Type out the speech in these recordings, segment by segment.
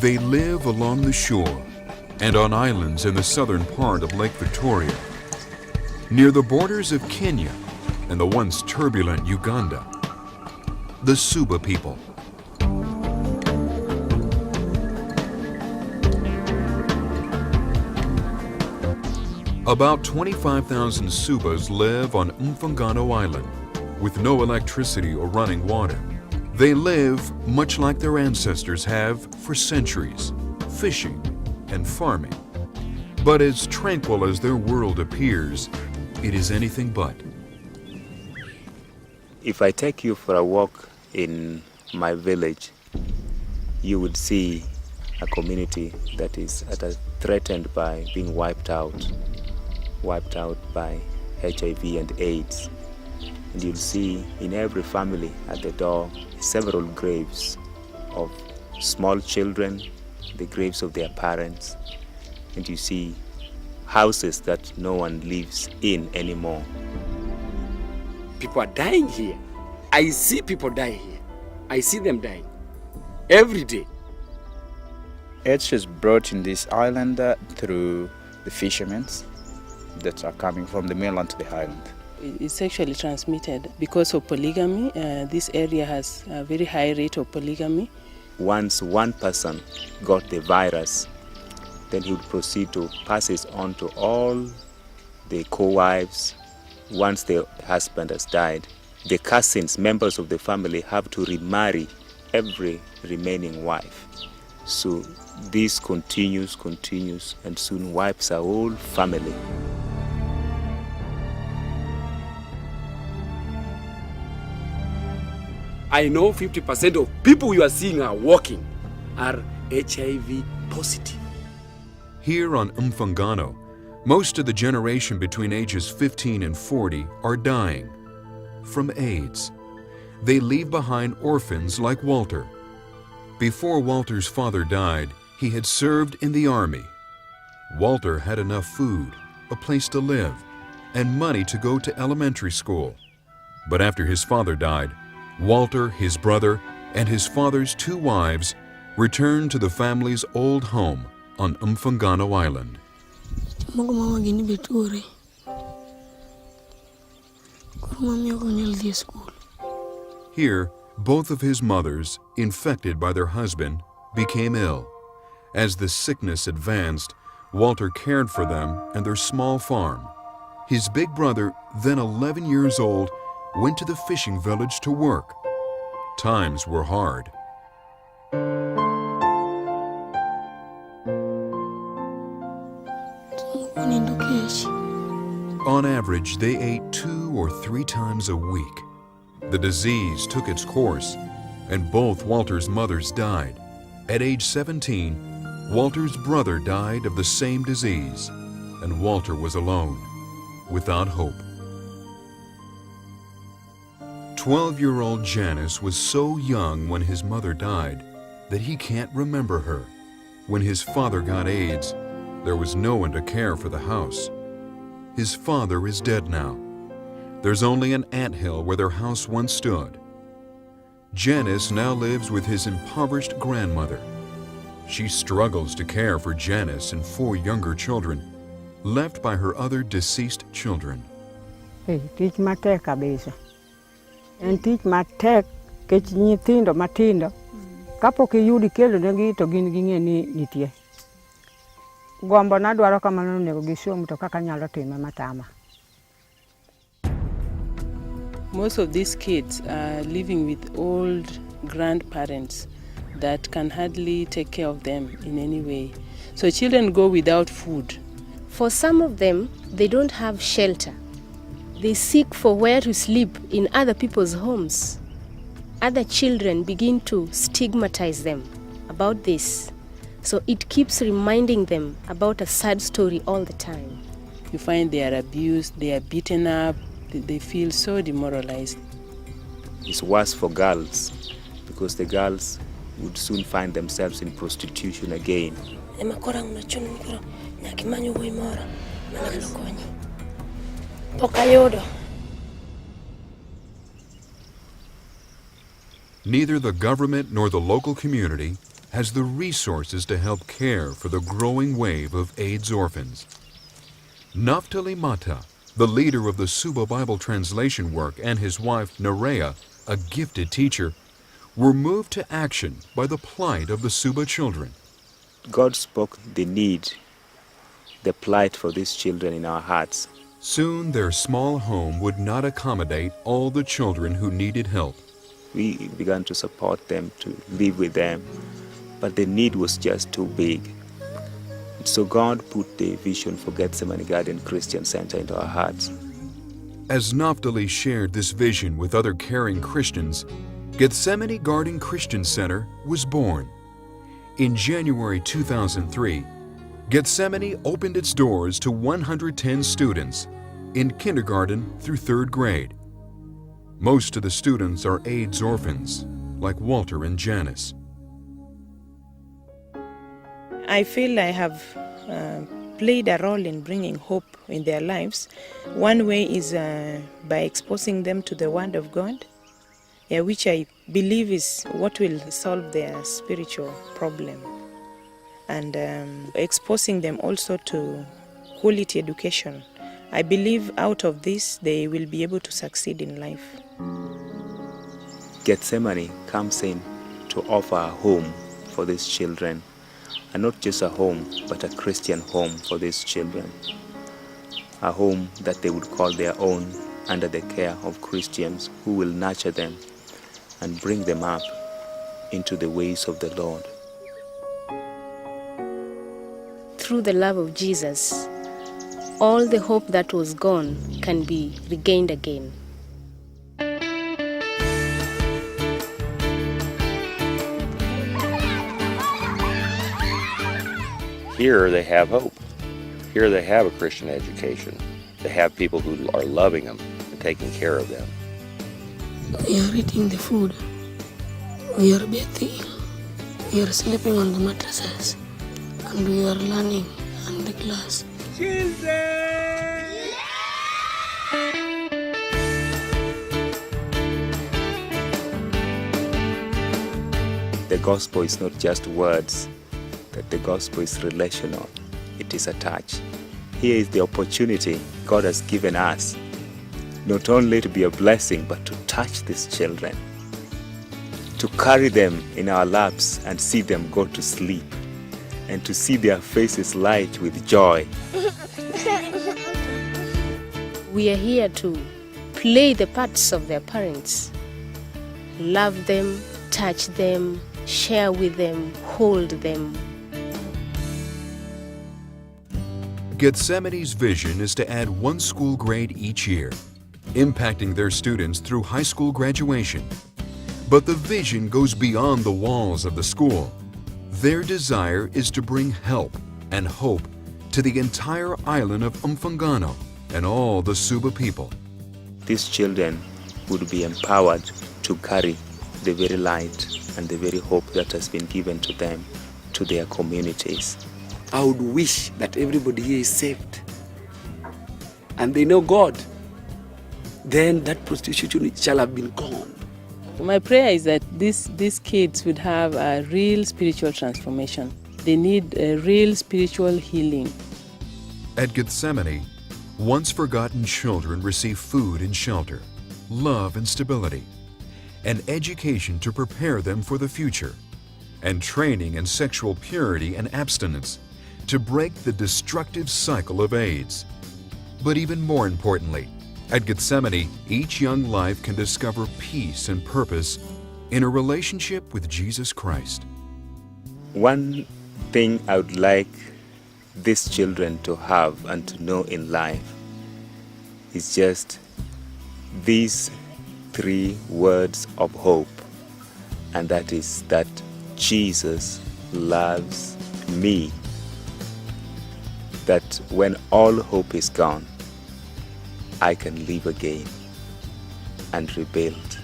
They live along the shore and on islands in the southern part of Lake Victoria, near the borders of Kenya and the once turbulent Uganda. The Suba people. About 25,000 Subas live on Mfangano Island with no electricity or running water. They live much like their ancestors have for centuries, fishing and farming. But as tranquil as their world appears, it is anything but. If I take you for a walk in my village, you would see a community that is threatened by being wiped out by HIV and AIDS. And you'll see in every family at the door several graves of small children, the graves of their parents, and you see houses that no one lives in anymore. People are dying here. I see people dying here. I see them dying every day. AIDS is brought in this island through the fishermen that are coming from the mainland to the island. It's sexually transmitted because of polygamy. This area has a very high rate of polygamy. Once one person got the virus, then he would proceed to pass it on to all the co-wives. Once the husband has died, the cousins, members of the family, have to remarry every remaining wife. So this continues, and soon wipes a whole family. I know 50% of people you are seeing are walking are HIV positive. Here on Mfangano, most of the generation between ages 15 and 40 are dying from AIDS. They leave behind orphans like Walter. Before Walter's father died, he had served in the army. Walter had enough food, a place to live, and money to go to elementary school. But after his father died, Walter, his brother, and his father's 2 wives returned to the family's old home on Mfangano Island. Here, both of his mothers, infected by their husband, became ill. As the sickness advanced, Walter cared for them and their small farm. His big brother, then 11 years old, went to the fishing village to work. Times were hard. On average, they ate 2 or 3 times a week. The disease took its course, and both Walter's mothers died. At age 17, Walter's brother died of the same disease, and Walter was alone, without hope. 12-year-old Janice was so young when his mother died that he can't remember her. When his father got AIDS, there was no one to care for the house. His father is dead now. There's only an anthill where their house once stood. Janice now lives with his impoverished grandmother. She struggles to care for Janice and 4 younger children, left by her other deceased children. Tich matek kabisa. En tich matek kech nyithindo matindo. Kapok iyudi kelo negi to gin ging'e ni nitie. Gombo nadwaro kamano nego gisom to kaka nyalo time matama. Most of these kids are living with old grandparents that can hardly take care of them in any way. So children go without food. For some of them, they don't have shelter. They seek for where to sleep in other people's homes. Other children begin to stigmatize them about this. So it keeps reminding them about a sad story all the time. You find they are abused, they are beaten up, they feel so demoralized. It's worse for girls because the girls would soon find themselves in prostitution again. Neither the government nor the local community has the resources to help care for the growing wave of AIDS orphans. Naphtaly Mattah, the leader of the Suba Bible translation work, and his wife Nerea, a gifted teacher, were moved to action by the plight of the Suba children. God spoke the need, the plight for these children in our hearts. Soon their small home would not accommodate all the children who needed help. We began to support them, to live with them, but the need was just too big. So God put the vision for Gethsemane Garden Christian Centre into our hearts. As Naphtaly shared this vision with other caring Christians, Gethsemane Garden Christian Centre was born. In January 2003, Gethsemane opened its doors to 110 students in kindergarten through 3rd grade. Most of the students are AIDS orphans, like Walter and Janice. I feel I have played a role in bringing hope in their lives. One way is by exposing them to the Word of God, which I believe is what will solve their spiritual problem. And exposing them also to quality education. I believe out of this they will be able to succeed in life. Gethsemane comes in to offer a home for these children, and not just a home, but a Christian home for these children. A home that they would call their own, under the care of Christians who will nurture them and bring them up into the ways of the Lord. Through the love of Jesus, all the hope that was gone can be regained again. Here they have hope. Here they have a Christian education. They have people who are loving them and taking care of them. We are eating the food. We are bathing. We are sleeping on the mattresses. And we are learning in the class. The gospel is not just words, that the gospel is relational. It is a touch. Here is the opportunity God has given us, not only to be a blessing, but to touch these children, to carry them in our laps and see them go to sleep, and to see their faces light with joy. We are here to play the parts of their parents, love them, touch them, share with them, hold them. Gethsemane's vision is to add 1 school grade each year, impacting their students through high school graduation. But the vision goes beyond the walls of the school. Their desire is to bring help and hope to the entire island of Mfangano and all the Suba people. These children would be empowered to carry the very light and the very hope that has been given to them to their communities. I would wish that everybody here is saved and they know God. Then that prostitution shall have been gone. My prayer is that these kids would have a real spiritual transformation. They need a real spiritual healing. At Gethsemane, once forgotten children receive food and shelter, love and stability, and education to prepare them for the future, and training in sexual purity and abstinence to break the destructive cycle of AIDS. But even more importantly, at Gethsemane, each young life can discover peace and purpose in a relationship with Jesus Christ. One thing I would like these children to have and to know in life is just these 3 words of hope, and that is that Jesus loves me. That when all hope is gone, I can live again and rebuild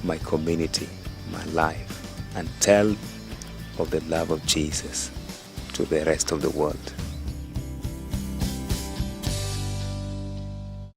my community, my life, and tell of the love of Jesus to the rest of the world.